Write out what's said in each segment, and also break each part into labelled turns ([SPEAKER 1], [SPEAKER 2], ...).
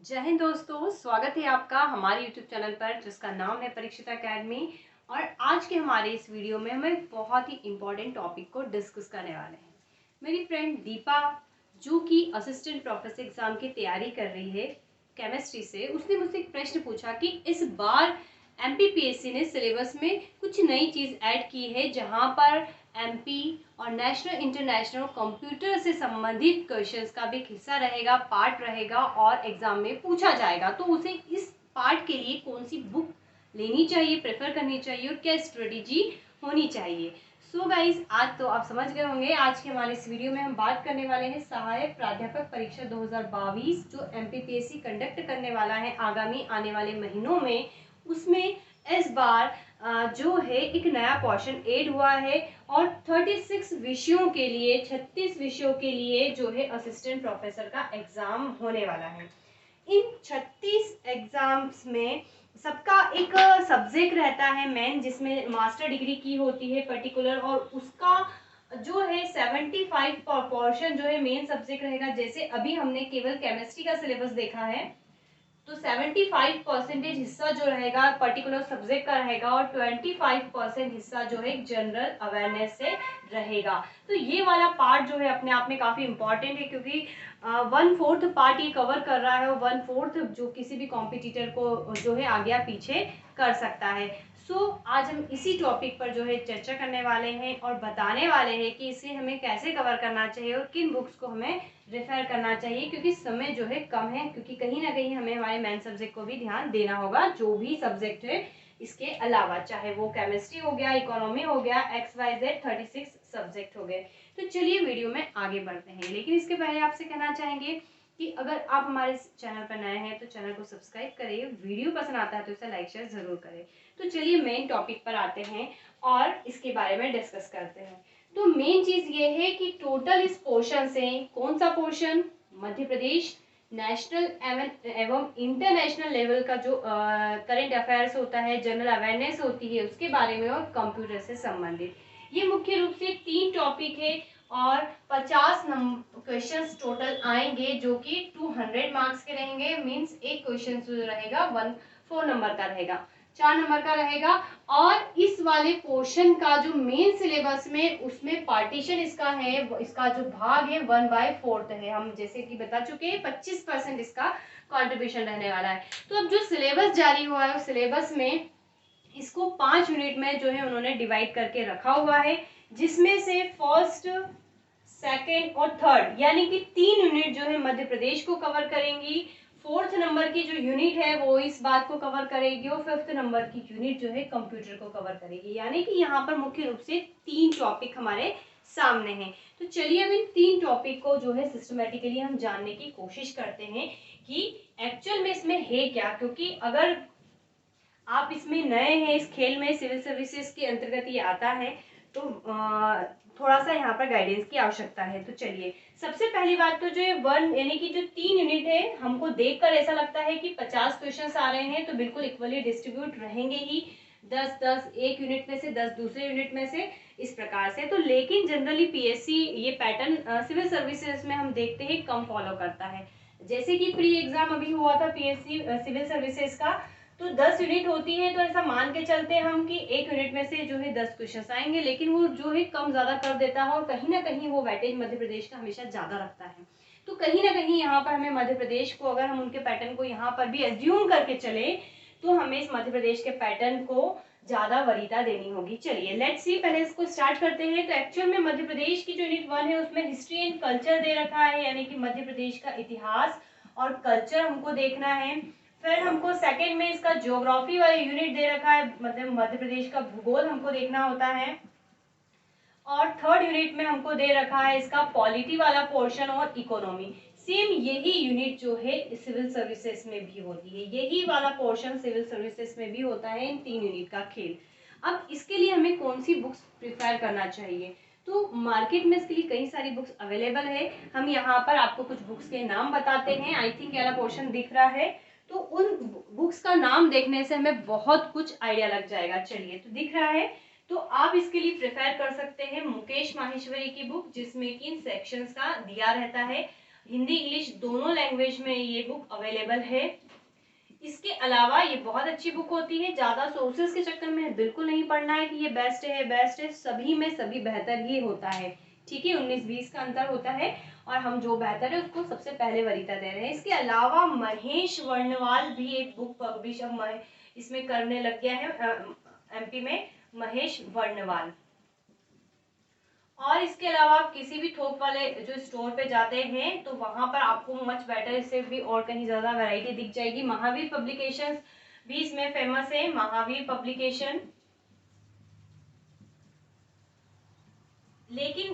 [SPEAKER 1] जय हिंद दोस्तों, स्वागत है आपका हमारे YouTube चैनल पर जिसका नाम है परीक्षिता एकेडमी। और आज के हमारे इस वीडियो में हम एक बहुत ही इम्पोर्टेंट टॉपिक को डिस्कस करने वाले हैं। मेरी फ्रेंड दीपा, जो कि असिस्टेंट प्रोफेसर एग्जाम की तैयारी कर रही है केमिस्ट्री से, उसने मुझसे एक प्रश्न पूछा कि इस बार MPPSC ने सिलेबस में कुछ नई चीज़ ऐड की है, जहां पर MP और नेशनल इंटरनेशनल कंप्यूटर से संबंधित क्वेश्चंस का भी एक हिस्सा रहेगा, पार्ट रहेगा और एग्जाम में पूछा जाएगा। तो उसे इस पार्ट के लिए कौन सी बुक लेनी चाहिए, प्रेफर करनी चाहिए और क्या स्ट्रेटेजी होनी चाहिए। सो गाइज, आज तो आप समझ गए होंगे। आज के हमारे इस वीडियो में हम बात करने वाले हैं सहायक प्राध्यापक परीक्षा 2022 जो MPPSC कंडक्ट करने वाला है आगामी आने वाले महीनों में। उसमें इस बार जो है एक नया पोर्शन ऐड हुआ है और 36 विषयों के लिए 36 विषयों के लिए जो है असिस्टेंट प्रोफेसर का एग्जाम होने वाला है। इन 36 एग्जाम्स में सबका एक सब्जेक्ट रहता है मेन, जिसमें मास्टर डिग्री की होती है पर्टिकुलर, और उसका जो है 75 पोर्शन जो है मेन सब्जेक्ट रहेगा। जैसे अभी हमने केवल केमिस्ट्री का सिलेबस देखा है, तो 75% हिस्सा जो रहेगा पर्टिकुलर सब्जेक्ट का रहेगा और 25% हिस्सा जो है जनरल अवेयरनेस से रहेगा। तो ये वाला पार्ट जो है अपने आप में काफ़ी इंपॉर्टेंट है, क्योंकि 1/4 पार्ट ये कवर कर रहा है और 1/4 जो किसी भी कॉम्पिटिटर को जो है आगे या पीछे कर सकता है। आज हम इसी टॉपिक पर जो है चर्चा करने वाले हैं और बताने वाले हैं कि इसे हमें कैसे कवर करना चाहिए और किन बुक्स को हमें रेफर करना चाहिए, क्योंकि समय जो है कम है, क्योंकि कहीं ना कहीं हमें हमारे मेन सब्जेक्ट को भी ध्यान देना होगा। जो भी सब्जेक्ट है इसके अलावा, चाहे वो केमिस्ट्री हो गया, इकोनॉमी हो गया, XYZ 36 सब्जेक्ट हो गए। तो चलिए वीडियो में आगे बढ़ते हैं, लेकिन इसके पहले आपसे कहना चाहेंगे कि अगर आप हमारे चैनल पर नए हैं तो चैनल को सब्सक्राइब करिए, वीडियो पसंद आता है तो इसे लाइक शेयर जरूर करें। तो चलिए मेन टॉपिक पर आते हैं और इसके बारे में डिस्कस करते हैं। तो मेन चीज ये है कि टोटल इस पोर्शन से कौन सा पोर्शन मध्य प्रदेश नेशनल एवं इंटरनेशनल लेवल का जो करंट अफेयर्स होता है, जनरल अवेयरनेस होती है उसके बारे में और कंप्यूटर से संबंधित, ये मुख्य रूप से 3 टॉपिक है और 50 क्वेश्चंस टोटल आएंगे, जो कि 200 मार्क्स के रहेंगे। मींस एक क्वेश्चन जो रहेगा 4 नंबर का रहेगा, 4 नंबर का रहेगा। और इस वाले पोर्शन का जो मेन सिलेबस में उसमें पार्टीशन इसका है, इसका जो भाग है 1/4 है। हम जैसे कि बता चुके हैं 25% इसका कंट्रीब्यूशन रहने वाला है। तो अब जो सिलेबस जारी हुआ है उस सिलेबस में इसको 5 यूनिट में जो है उन्होंने डिवाइड करके रखा हुआ है, जिसमें से फर्स्ट, सेकेंड और थर्ड यानी कि 3 यूनिट जो है मध्य प्रदेश को कवर करेंगी। 4th नंबर की जो यूनिट है वो इस बात को कवर करेगी और 5th नंबर की यूनिट जो है कंप्यूटर को कवर करेगी। यानी कि यहाँ पर मुख्य रूप से 3 टॉपिक हमारे सामने हैं। तो चलिए अब इन 3 टॉपिक को जो है सिस्टमेटिकली हम जानने की कोशिश करते हैं कि एक्चुअल में इसमें है क्या। क्योंकि अगर आप इसमें नए हैं, इस खेल में सिविल सर्विसेज के अंतर्गत ये आता है, तो थोड़ा सा यहाँ पर गाइडेंस की आवश्यकता है। तो चलिए, सबसे पहली बात तो जो है 1 यानी कि जो 3 यूनिट है, हमको देखकर ऐसा लगता है कि 50 क्वेश्चंस आ रहे हैं तो बिल्कुल इक्वली डिस्ट्रीब्यूट रहेंगे ही, 10-10 एक यूनिट में से, 10 दूसरे यूनिट में से, इस प्रकार से। तो लेकिन जनरली PSC ये पैटर्न सिविल सर्विसेज में हम देखते हैं कम फॉलो करता है। जैसे कि प्री एग्जाम अभी हुआ था PSC सिविल सर्विसेज का, तो 10 यूनिट होती है, तो ऐसा मान के चलते हैं हम कि एक यूनिट में से जो है 10 क्वेश्चन आएंगे, लेकिन वो जो है कम ज्यादा कर देता है और कहीं ना कहीं वो वेटेज मध्य प्रदेश का हमेशा ज्यादा रखता है। तो कहीं ना कहीं यहाँ पर हमें मध्य प्रदेश को, अगर हम उनके पैटर्न को यहाँ पर भी एज्यूम करके चले, तो हमें इस मध्य प्रदेश के पैटर्न को ज्यादा वरीयता देनी होगी। चलिए लेट्स सी, पहले इसको स्टार्ट करते हैं। तो एक्चुअल में मध्य प्रदेश की जो यूनिट 1 है उसमें हिस्ट्री एंड कल्चर दे रखा है, यानी कि मध्य प्रदेश का इतिहास और कल्चर हमको देखना है। फिर हमको सेकंड में इसका ज्योग्राफी वाला यूनिट दे रखा है, मतलब मध्य प्रदेश का भूगोल हमको देखना होता है। और थर्ड यूनिट में हमको दे रखा है इसका पॉलिटी वाला पोर्शन और इकोनॉमी। सेम यही यूनिट जो है सिविल सर्विसेज में भी होती है, यही वाला पोर्शन सिविल सर्विसेज में भी होता है, इन 3 यूनिट का खेल। अब इसके लिए हमें कौन सी बुक्स प्रिफर करना चाहिए? तो मार्केट में इसके लिए कई सारी बुक्स अवेलेबल है। हम यहाँ पर आपको कुछ बुक्स के नाम बताते हैं। आई थिंक ये वाला पोर्शन दिख रहा है, तो उन बुक्स का नाम देखने से हमें बहुत कुछ आइडिया लग जाएगा। चलिए, तो दिख रहा है, तो आप इसके लिए प्रेफर कर सकते हैं मुकेश माहेश्वरी की बुक, जिसमें कि इन सेक्शंस का दिया रहता है। हिंदी इंग्लिश दोनों लैंग्वेज में ये बुक अवेलेबल है। इसके अलावा ये बहुत अच्छी बुक होती है। ज़्यादा सोर्सेज के चक्कर में बिल्कुल नहीं पढ़ना है कि ये बेस्ट है, सभी में सभी बेहतर ही होता है। ठीक है, 19-20 का अंतर होता है और हम जो बेहतर है उसको सबसे पहले वरीयता दे रहे हैं। इसके अलावा महेश वर्णवाल भी एक बुक पब्लिश इसमें करने लग गया है, एमपी में महेश वर्णवाल। और इसके अलावा आप किसी भी थोक वाले जो स्टोर पे जाते हैं तो वहां पर आपको मच बेटर इससे भी और कहीं ज्यादा वैरायटी दिख जाएगी। महावीर पब्लिकेशंस भी इसमें फेमस है, महावीर पब्लिकेशन। लेकिन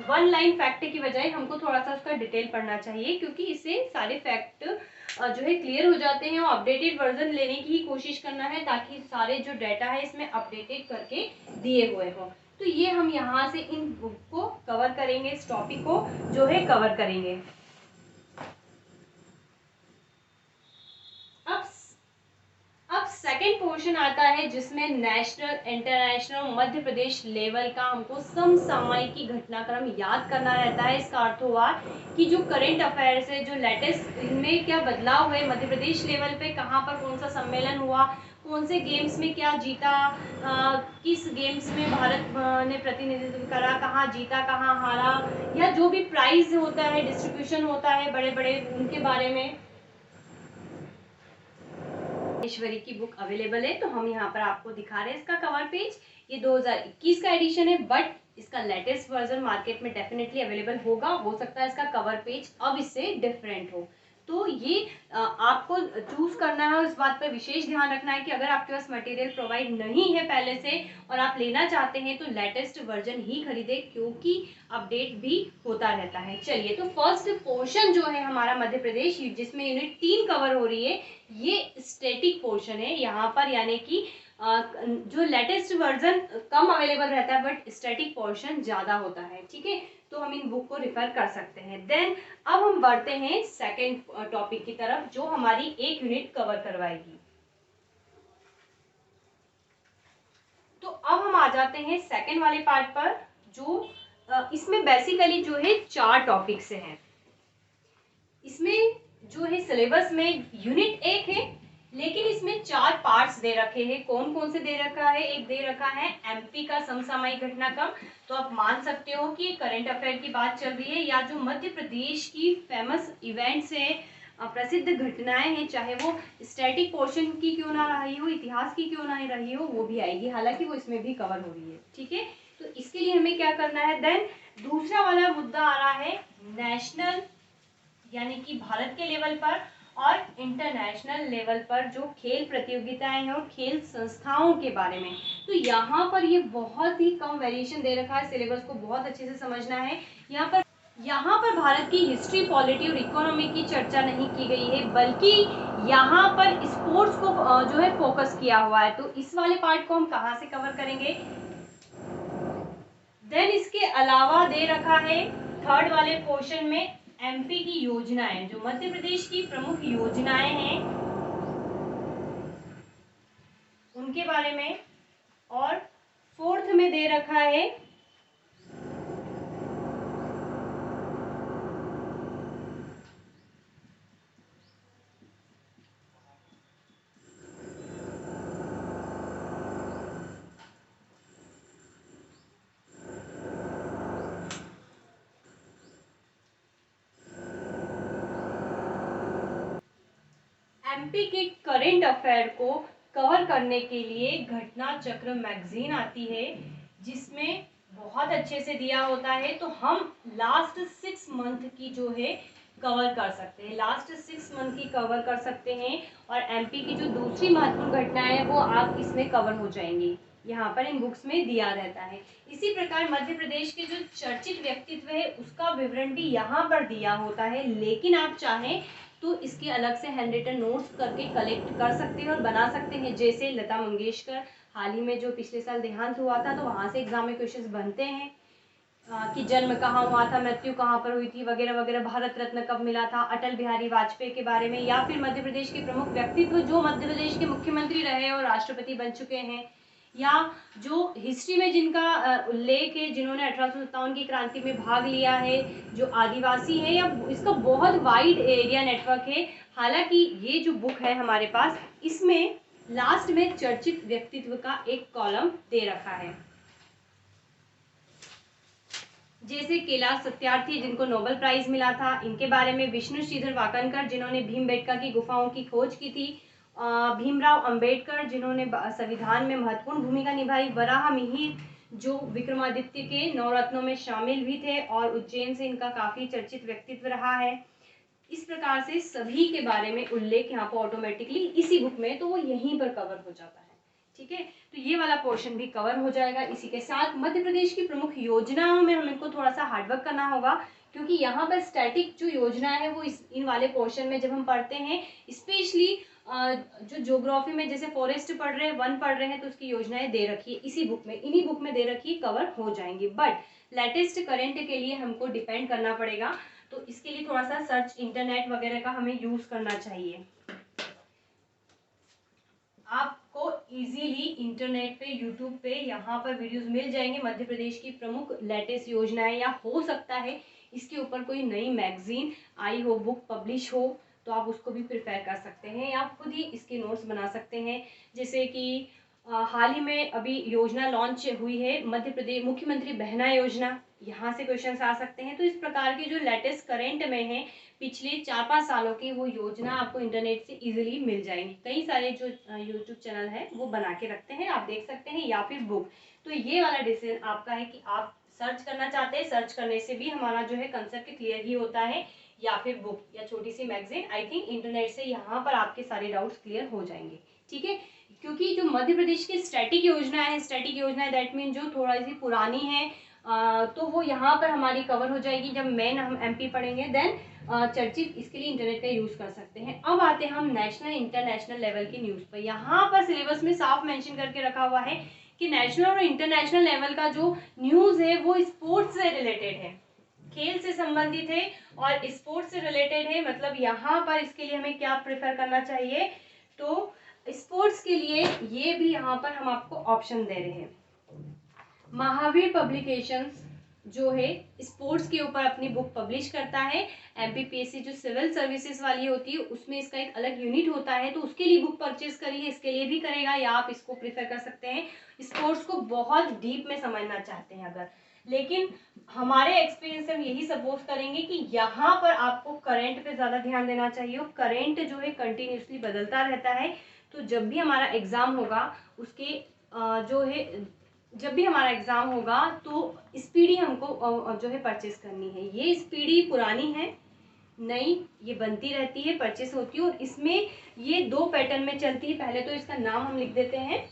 [SPEAKER 1] वन लाइन फैक्ट की बजाय हमको थोड़ा सा उसका डिटेल पढ़ना चाहिए, क्योंकि इससे सारे फैक्ट जो है क्लियर हो जाते हैं। और अपडेटेड वर्जन लेने की ही कोशिश करना है ताकि सारे जो डाटा है इसमें अपडेटेड करके दिए हुए हों। तो ये हम यहाँ से इन बुक को कवर करेंगे, इस टॉपिक को जो है कवर करेंगे। अब सेकंड पोर्शन आता है जिसमें national international Madhya Pradesh level का हमको समसामयिक घटनाक्रम याद करना रहता है। इसका अर्थ हुआ कि जो करंट अफेयर्स है, जो लेटेस्ट इनमें क्या बदलाव हुए मध्य प्रदेश लेवल पे, कहाँ पर कौन सा सम्मेलन हुआ, कौन से गेम्स में क्या जीता, किस गेम्स में भारत ने प्रतिनिधित्व करा, कहाँ जीता कहाँ हारा, या जो भी प्राइज होता है, डिस्ट्रीब्यूशन होता है बड़े बड़े, उनके बारे में ईश्वरी की बुक अवेलेबल है। तो हम यहाँ पर आपको दिखा रहे हैं इसका कवर पेज। ये 2021 का एडिशन है, बट इसका लेटेस्ट वर्जन मार्केट में डेफिनेटली अवेलेबल होगा। हो सकता है इसका कवर पेज अब इससे डिफरेंट हो। तो ये आपको चूज करना है और इस बात पर विशेष ध्यान रखना है कि अगर आपके पास मटेरियल प्रोवाइड नहीं है पहले से और आप लेना चाहते हैं तो लेटेस्ट वर्जन ही खरीदे, क्योंकि अपडेट भी होता रहता है। चलिए, तो फर्स्ट पोर्शन जो है हमारा मध्य प्रदेश, जिसमें यूनिट 3 कवर हो रही है, ये स्टैटिक पोर्शन है यहाँ पर, यानी कि जो लेटेस्ट वर्जन कम अवेलेबल रहता है बट स्टैटिक पोर्शन ज्यादा होता है। ठीक है, तो हम इन बुक को रिफर कर सकते हैं। देन अब हम बढ़ते हैं सेकंड टॉपिक की तरफ, जो हमारी एक यूनिट कवर करवाएगी। तो अब हम आ जाते हैं सेकंड वाले पार्ट पर, जो इसमें बेसिकली जो है 4 टॉपिक्स हैं। इसमें जो है सिलेबस में यूनिट 1 है, लेकिन इसमें 4 पार्ट्स दे रखे हैं। कौन कौन से दे रखा है? एक दे रखा है एमपी का समसामयिक घटनाक्रम, तो आप मान सकते हो कि करंट अफेयर की बात चल रही है, या जो मध्य प्रदेश की फेमस इवेंट्स है, प्रसिद्ध घटनाएं हैं, चाहे वो स्टैटिक पोर्शन की क्यों ना रही हो, इतिहास की क्यों ना रही हो, वो भी आएगी। हालांकि वो इसमें भी कवर हो रही है। ठीक है, तो इसके लिए हमें क्या करना है? देन दूसरा वाला मुद्दा आ रहा है नेशनल, यानी कि भारत के लेवल पर और इंटरनेशनल लेवल पर जो खेल प्रतियोगिताएं हैं और खेल संस्थाओं के बारे में। तो यहाँ पर ये बहुत ही कम वेरिएशन दे रखा है, सिलेबस को बहुत अच्छे से समझना है। यहाँ पर भारत की हिस्ट्री, पॉलिटी और इकोनॉमी की चर्चा नहीं की गई है, बल्कि यहाँ पर स्पोर्ट्स को जो है फोकस किया हुआ है। तो इस वाले पार्ट को हम कहाँ से कवर करेंगे? देन इसके अलावा दे रखा है थर्ड वाले पोर्शन में एमपी की योजनाएं, जो मध्य प्रदेश की प्रमुख योजनाएं हैं उनके बारे में। और फोर्थ में दे रखा है एमपी के करंट अफेयर को कवर करने के लिए घटना चक्र मैगजीन आती है, जिसमें बहुत अच्छे से दिया होता है। तो हम लास्ट 6 मंथ की जो है कवर कर सकते हैं, लास्ट 6 मंथ की कवर कर सकते हैं। और एमपी की जो दूसरी महत्वपूर्ण घटनाएं है वो आप इसमें कवर हो जाएंगी, यहाँ पर इन बुक्स में दिया रहता है। इसी प्रकार मध्य प्रदेश के जो चर्चित व्यक्तित्व है उसका विवरण भी यहाँ पर दिया होता है, लेकिन आप चाहें तो इसके अलग से हैंड रिटन नोट्स करके कलेक्ट कर सकते हैं और बना सकते हैं। जैसे लता मंगेशकर हाल ही में जो पिछले साल देहांत हुआ था, तो वहाँ से एग्जाम में क्वेश्चंस बनते हैं कि जन्म कहाँ हुआ था, मृत्यु कहाँ पर हुई थी, वगैरह वगैरह, भारत रत्न कब मिला था, अटल बिहारी वाजपेयी के बारे में, या फिर मध्य प्रदेश के प्रमुख व्यक्तित्व जो मध्य प्रदेश के मुख्यमंत्री रहे और राष्ट्रपति बन चुके हैं, या जो हिस्ट्री में जिनका उल्लेख है, जिन्होंने 1857 की क्रांति में भाग लिया है, जो आदिवासी है, या इसका बहुत वाइड एरिया नेटवर्क है। हालांकि ये जो बुक है हमारे पास, इसमें लास्ट में चर्चित व्यक्तित्व का एक कॉलम दे रखा है, जैसे कैलाश सत्यार्थी जिनको नोबेल प्राइज मिला था, इनके बारे में विष्णु श्रीधर वाकनकर जिन्होंने भीमबेटका की गुफाओं की खोज की थी, भीमराव अंबेडकर जिन्होंने संविधान में महत्वपूर्ण भूमिका निभाई, वराह मिहिर जो विक्रमादित्य के नवरत्नों में शामिल भी थे और उज्जैन से इनका काफी चर्चित व्यक्तित्व रहा है। इस प्रकार से सभी के बारे में उल्लेख यहाँ पर ऑटोमेटिकली इसी बुक में, तो वो यहीं पर कवर हो जाता है। ठीक है, तो ये वाला पोर्शन भी कवर हो जाएगा। इसी के साथ मध्य प्रदेश की प्रमुख योजनाओं में हमको थोड़ा सा हार्डवर्क करना होगा, क्योंकि यहाँ पर स्टैटिक जो योजना है वो इन वाले पोर्शन में जब हम पढ़ते हैं, स्पेशली जो ज्योग्राफी में जैसे फॉरेस्ट पढ़ रहे हैं, वन पढ़ रहे हैं, तो उसकी योजनाएं दे रखी है इसी बुक में, इन्हीं बुक में दे रखी है, कवर हो जाएंगी। बट लेटेस्ट करेंट के लिए हमको डिपेंड करना पड़ेगा, तो इसके लिए थोड़ा सा सर्च इंटरनेट वगैरह का हमें यूज करना चाहिए। आपको इजीली इंटरनेट पे, यूट्यूब पे यहाँ पर वीडियोस मिल जाएंगे, मध्य प्रदेश की प्रमुख लेटेस्ट योजनाएं, या हो सकता है इसके ऊपर कोई नई मैगजीन आई हो, बुक पब्लिश हो, तो आप उसको भी प्रिफेयर कर सकते हैं, या खुद ही इसके नोट्स बना सकते हैं। जैसे कि हाल ही में अभी योजना लॉन्च हुई है मध्य प्रदेश मुख्यमंत्री बहना योजना, यहाँ से क्वेश्चंस आ सकते हैं। तो इस प्रकार के जो लेटेस्ट करेंट में है पिछले 4-5 सालों की, वो योजना आपको इंटरनेट से इजीली मिल जाएंगी। कई सारे जो यूट्यूब चैनल है वो बना के रखते हैं, आप देख सकते हैं, या फिर बुक। तो ये वाला डिसीजन आपका है कि आप सर्च करना चाहते हैं, सर्च करने से भी हमारा जो है कंसेप्ट क्लियर ही होता है, या फिर बुक या छोटी सी मैगजीन। आई थिंक इंटरनेट से यहाँ पर आपके सारे डाउट्स क्लियर हो जाएंगे। ठीक है, क्योंकि जो मध्य प्रदेश की स्टैटिक योजना है, स्टैटिक योजना है दैट मीन जो थोड़ा सी पुरानी है, तो वो यहाँ पर हमारी कवर हो जाएगी जब मेन हम एमपी पढ़ेंगे, देन चर्चित इसके लिए इंटरनेट का यूज कर सकते हैं। अब आते हैं हम नेशनल इंटरनेशनल लेवल की न्यूज पर। यहाँ पर सिलेबस में साफ मेंशन करके रखा हुआ है कि नेशनल और इंटरनेशनल लेवल का जो न्यूज है वो स्पोर्ट्स से रिलेटेड है, खेल से संबंधित है और स्पोर्ट्स से रिलेटेड है। मतलब यहाँ पर इसके लिए हमें क्या प्रेफर करना चाहिए, तो स्पोर्ट्स के लिए ये भी यहाँ पर हम आपको ऑप्शन दे रहे हैं। महावीर पब्लिकेशंस जो है स्पोर्ट्स के ऊपर अपनी बुक पब्लिश करता है। एमपीपीएससी जो सिविल सर्विसेज वाली होती है उसमें इसका एक अलग यूनिट होता है, तो उसके लिए बुक परचेज करिए, इसके लिए भी करेगा, या आप इसको प्रेफर कर सकते हैं स्पोर्ट्स को बहुत डीप में समझना चाहते हैं अगर। लेकिन हमारे एक्सपीरियंस से हम यही सपोज करेंगे कि यहाँ पर आपको करंट पे ज़्यादा ध्यान देना चाहिए, और करंट जो है कंटिन्यूसली बदलता रहता है। तो जब भी हमारा एग्ज़ाम होगा उसके जो है जब भी हमारा एग्ज़ाम होगा तो स्पीडी हमको जो है परचेस करनी है। ये स्पीडी पुरानी है, नई ये बनती रहती है, परचेस होती है, और इसमें ये 2 पैटर्न में चलती है। पहले तो इसका नाम हम लिख देते हैं,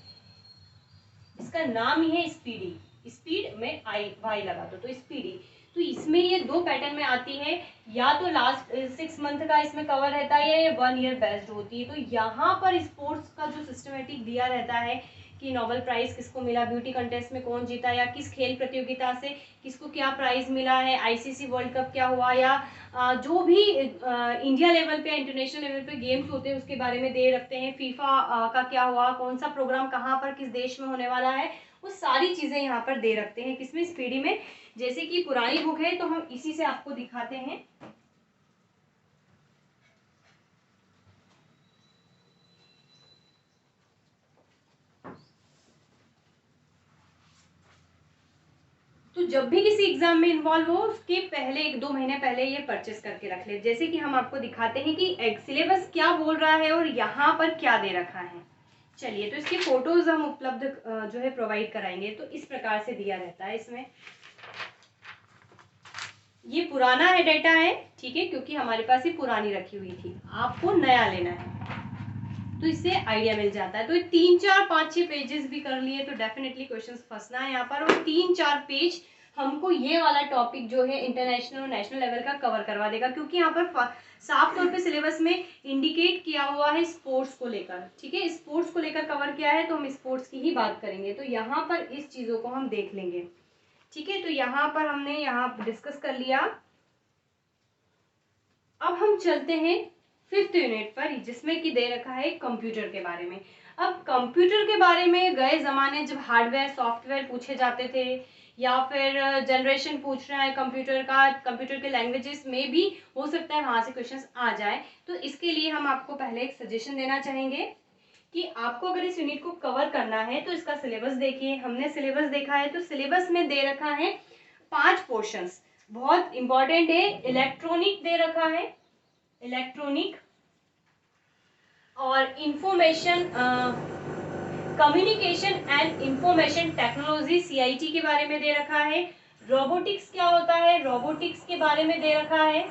[SPEAKER 1] इसका नाम ही है स्पीडी, स्पीड में आई वाई लगा दो तो स्पीडी। तो इसमें ये 2 पैटर्न में आती है, या तो लास्ट 6 मंथ का इसमें कवर रहता है, या ये 1 ईयर बेस्ड होती है। तो यहाँ पर स्पोर्ट्स का जो सिस्टमेटिक दिया रहता है कि नोबेल प्राइज किसको मिला, ब्यूटी कंटेस्ट में कौन जीता, या किस खेल प्रतियोगिता से किसको क्या प्राइज मिला है, आईसीसी वर्ल्ड कप क्या हुआ, या जो भी इंडिया लेवल पे इंटरनेशनल लेवल पे गेम्स होते हैं उसके बारे में दे रखते हैं, फीफा का क्या हुआ, कौन सा प्रोग्राम कहाँ पर किस देश में होने वाला है, वो सारी चीज़ें यहाँ पर दे रखते हैं। किसमें, स्पीडी में। जैसे कि पुरानी बुक है तो हम इसी से आपको दिखाते हैं। तो जब भी किसी एग्जाम में इन्वॉल्व हो उसके पहले 1-2 महीने पहले ये परचेस करके रख ले। जैसे कि हम आपको दिखाते हैं कि सिलेबस क्या बोल रहा है और यहाँ पर क्या दे रखा है। चलिए, तो इसकी फोटोज हम उपलब्ध जो है प्रोवाइड कराएंगे। तो इस प्रकार से दिया रहता है इसमें। ये पुराना है डेटा है, ठीक है, क्योंकि हमारे पास ये पुरानी रखी हुई थी, आपको नया लेना है तो इससे आइडिया मिल जाता है। तो 3, 4, 5, 6 पेजेस भी कर लिए तो डेफिनेटली क्वेश्चंस फंसना है यहाँ पर। और 3, 4 पेज हमको ये वाला टॉपिक जो है इंटरनेशनल और नेशनल लेवल का कवर करवा देगा, क्योंकि यहाँ पर साफ तौर पे सिलेबस में इंडिकेट किया हुआ है स्पोर्ट्स को लेकर। ठीक है, स्पोर्ट्स को लेकर कवर किया है तो हम स्पोर्ट्स की ही बात करेंगे, तो यहाँ पर इस चीज़ों को हम देख लेंगे। ठीक है, तो यहाँ पर हमने यहाँ डिस्कस कर लिया। अब हम चलते हैं 5th यूनिट पर, जिसमें कि दे रखा है कंप्यूटर के बारे में। अब कंप्यूटर के बारे में गए ज़माने जब हार्डवेयर सॉफ्टवेयर पूछे जाते थे या फिर जनरेशन पूछ रहा है कंप्यूटर का, कंप्यूटर के लैंग्वेजेस में भी हो सकता है वहाँ से क्वेश्चंस आ जाए। तो इसके लिए हम आपको पहले एक सजेशन देना चाहेंगे कि आपको अगर इस यूनिट को कवर करना है तो इसका सिलेबस देखिए। हमने सिलेबस देखा है तो सिलेबस में दे रखा है 5 पोर्शंस, बहुत इंपॉर्टेंट है। इलेक्ट्रॉनिक दे रखा है, इलेक्ट्रॉनिक और information communication and information technology CIT के बारे में दे रखा है। रोबोटिक्स क्या होता है, रोबोटिक्स के बारे में दे रखा है।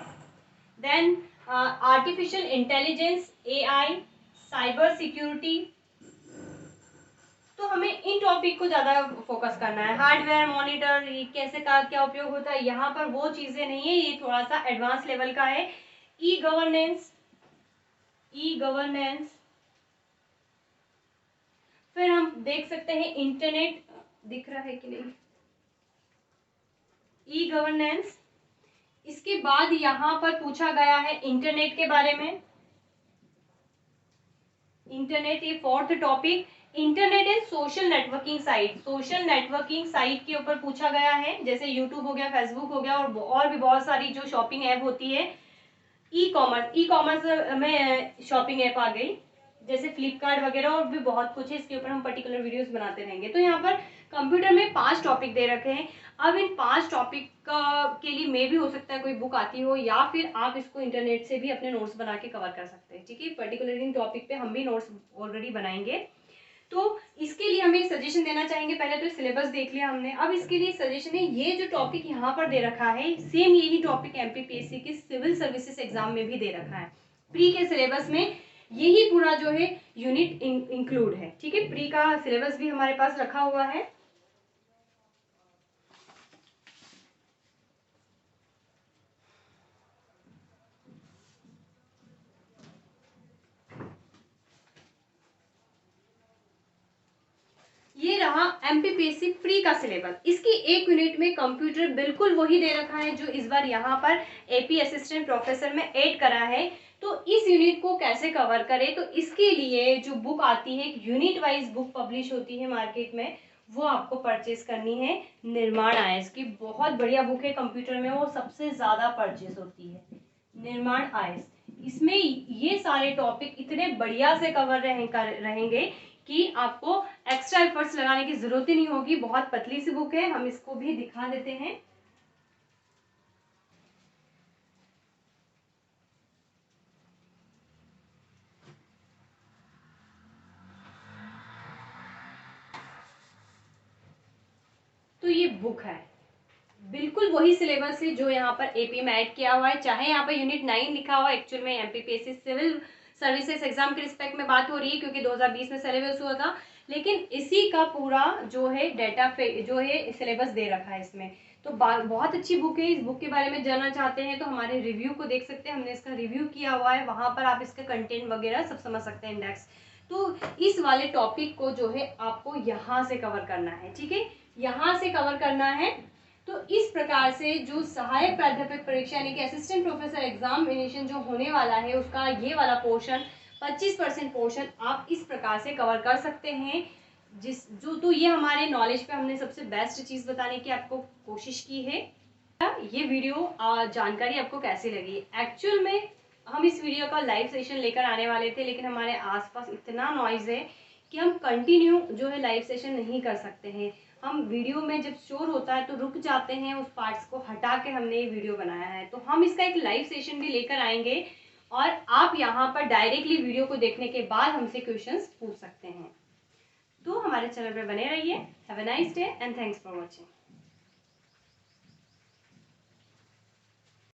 [SPEAKER 1] Then artificial intelligence AI, cyber security. तो हमें इन टॉपिक को ज़्यादा फोकस करना है। हार्डवेयर मॉनिटर कैसे का क्या उपयोग होता है, यहाँ पर वो चीज़ें नहीं है, ये थोड़ा सा एडवांस लेवल का है। E governance, e governance. फिर हम देख सकते हैं इंटरनेट, दिख रहा है कि नहीं, ई गवर्नेंस। इसके बाद यहाँ पर पूछा गया है इंटरनेट के बारे में, इंटरनेट ये 4th topic. Internet and social networking site, social networking site के ऊपर पूछा गया है, जैसे यूट्यूब हो गया, फेसबुक हो गया और भी बहुत सारी जो शॉपिंग ऐप होती है। ई कॉमर्स में शॉपिंग ऐप आ गई, जैसे फ्लिपकार्ट वगैरह, और भी बहुत कुछ है, इसके ऊपर हम पर्टिकुलर वीडियोस बनाते रहेंगे। तो यहाँ पर कंप्यूटर में 5 टॉपिक दे रखे हैं। अब इन 5 टॉपिक के लिए मे भी हो सकता है कोई बुक आती हो, या फिर आप इसको इंटरनेट से भी अपने नोट्स बना के कवर कर सकते हैं। ठीक है, पर्टिकुलर इन टॉपिक पे हम भी नोट्स ऑलरेडी बनाएंगे। तो इसके लिए हमें सजेशन देना चाहेंगे, पहले तो सिलेबस देख लिया हमने, अब इसके लिए सजेशन है ये जो टॉपिक यहाँ पर दे रखा है, सेम यही टॉपिक MPPSC के सिविल सर्विसेज एग्जाम में भी दे रखा है। प्री के सिलेबस में यही पूरा जो है यूनिट इंक्लूड है। ठीक है, प्री का सिलेबस भी हमारे पास रखा हुआ है। ये रहा MPPSC प्री का सिलेबस। इसकी एक यूनिट में कंप्यूटर बिल्कुल वही दे रखा है जो इस बार यहाँ पर AP असिस्टेंट प्रोफेसर में ऐड करा है। तो इस यूनिट को कैसे कवर करें, तो इसके लिए जो बुक आती है, यूनिट वाइज बुक पब्लिश होती है मार्केट में, वो आपको परचेज करनी है। निर्माण IAS की बहुत बढ़िया बुक है, कंप्यूटर में वो सबसे ज़्यादा परचेज होती है, निर्माण IAS। इसमें ये सारे टॉपिक इतने बढ़िया से कवर रहेंगे कि आपको एक्स्ट्रा एफर्ट्स लगाने की जरूरत ही नहीं होगी। बहुत पतली सी बुक है, हम इसको भी दिखा देते हैं। तो ये बुक है, बिल्कुल वही सिलेबस है जो यहाँ पर AP में ऐड किया हुआ है। चाहे यहाँ पर यूनिट 9 लिखा हुआ है, एक्चुअल में MPPSC सिविल सर्विसेज एग्जाम के रिस्पेक्ट में बात हो रही है क्योंकि 2020 में सिलेबस हुआ था, लेकिन इसी का पूरा जो है डेटा जो है सिलेबस दे रखा है इसमें। तो बहुत अच्छी बुक है। इस बुक के बारे में जानना चाहते हैं तो हमारे रिव्यू को देख सकते हैं, हमने इसका रिव्यू किया हुआ है, वहाँ पर आप इसका कंटेंट वगैरह सब समझ सकते हैं, इंडेक्स। तो इस वाले टॉपिक को जो है आपको यहाँ से कवर करना है। ठीक है, यहाँ से कवर करना है। तो इस प्रकार से जो सहायक प्राध्यापक परीक्षा यानी कि असिस्टेंट प्रोफेसर एग्जामिनेशन जो होने वाला है, उसका ये वाला पोर्शन 25% पोर्शन आप इस प्रकार से कवर कर सकते हैं। तो ये हमारे नॉलेज पे हमने सबसे बेस्ट चीज़ बताने की आपको कोशिश की है। ये वीडियो जानकारी आपको कैसी लगी? एक्चुअल में हम इस वीडियो का लाइव सेशन लेकर आने वाले थे, लेकिन हमारे आसपास इतना नॉइज़ है कि हम कंटिन्यू जो है लाइव सेशन नहीं कर सकते हैं। हम वीडियो में जब शोर होता है तो रुक जाते हैं, उस पार्ट्स को हटा के हमने ये वीडियो बनाया है। तो हम इसका एक लाइव सेशन भी लेकर आएंगे और आप यहाँ पर डायरेक्टली वीडियो को देखने के बाद हमसे क्वेश्चंस पूछ सकते हैं। तो हमारे चैनल पर बने रहिए। Have a nice day and thanks for watching.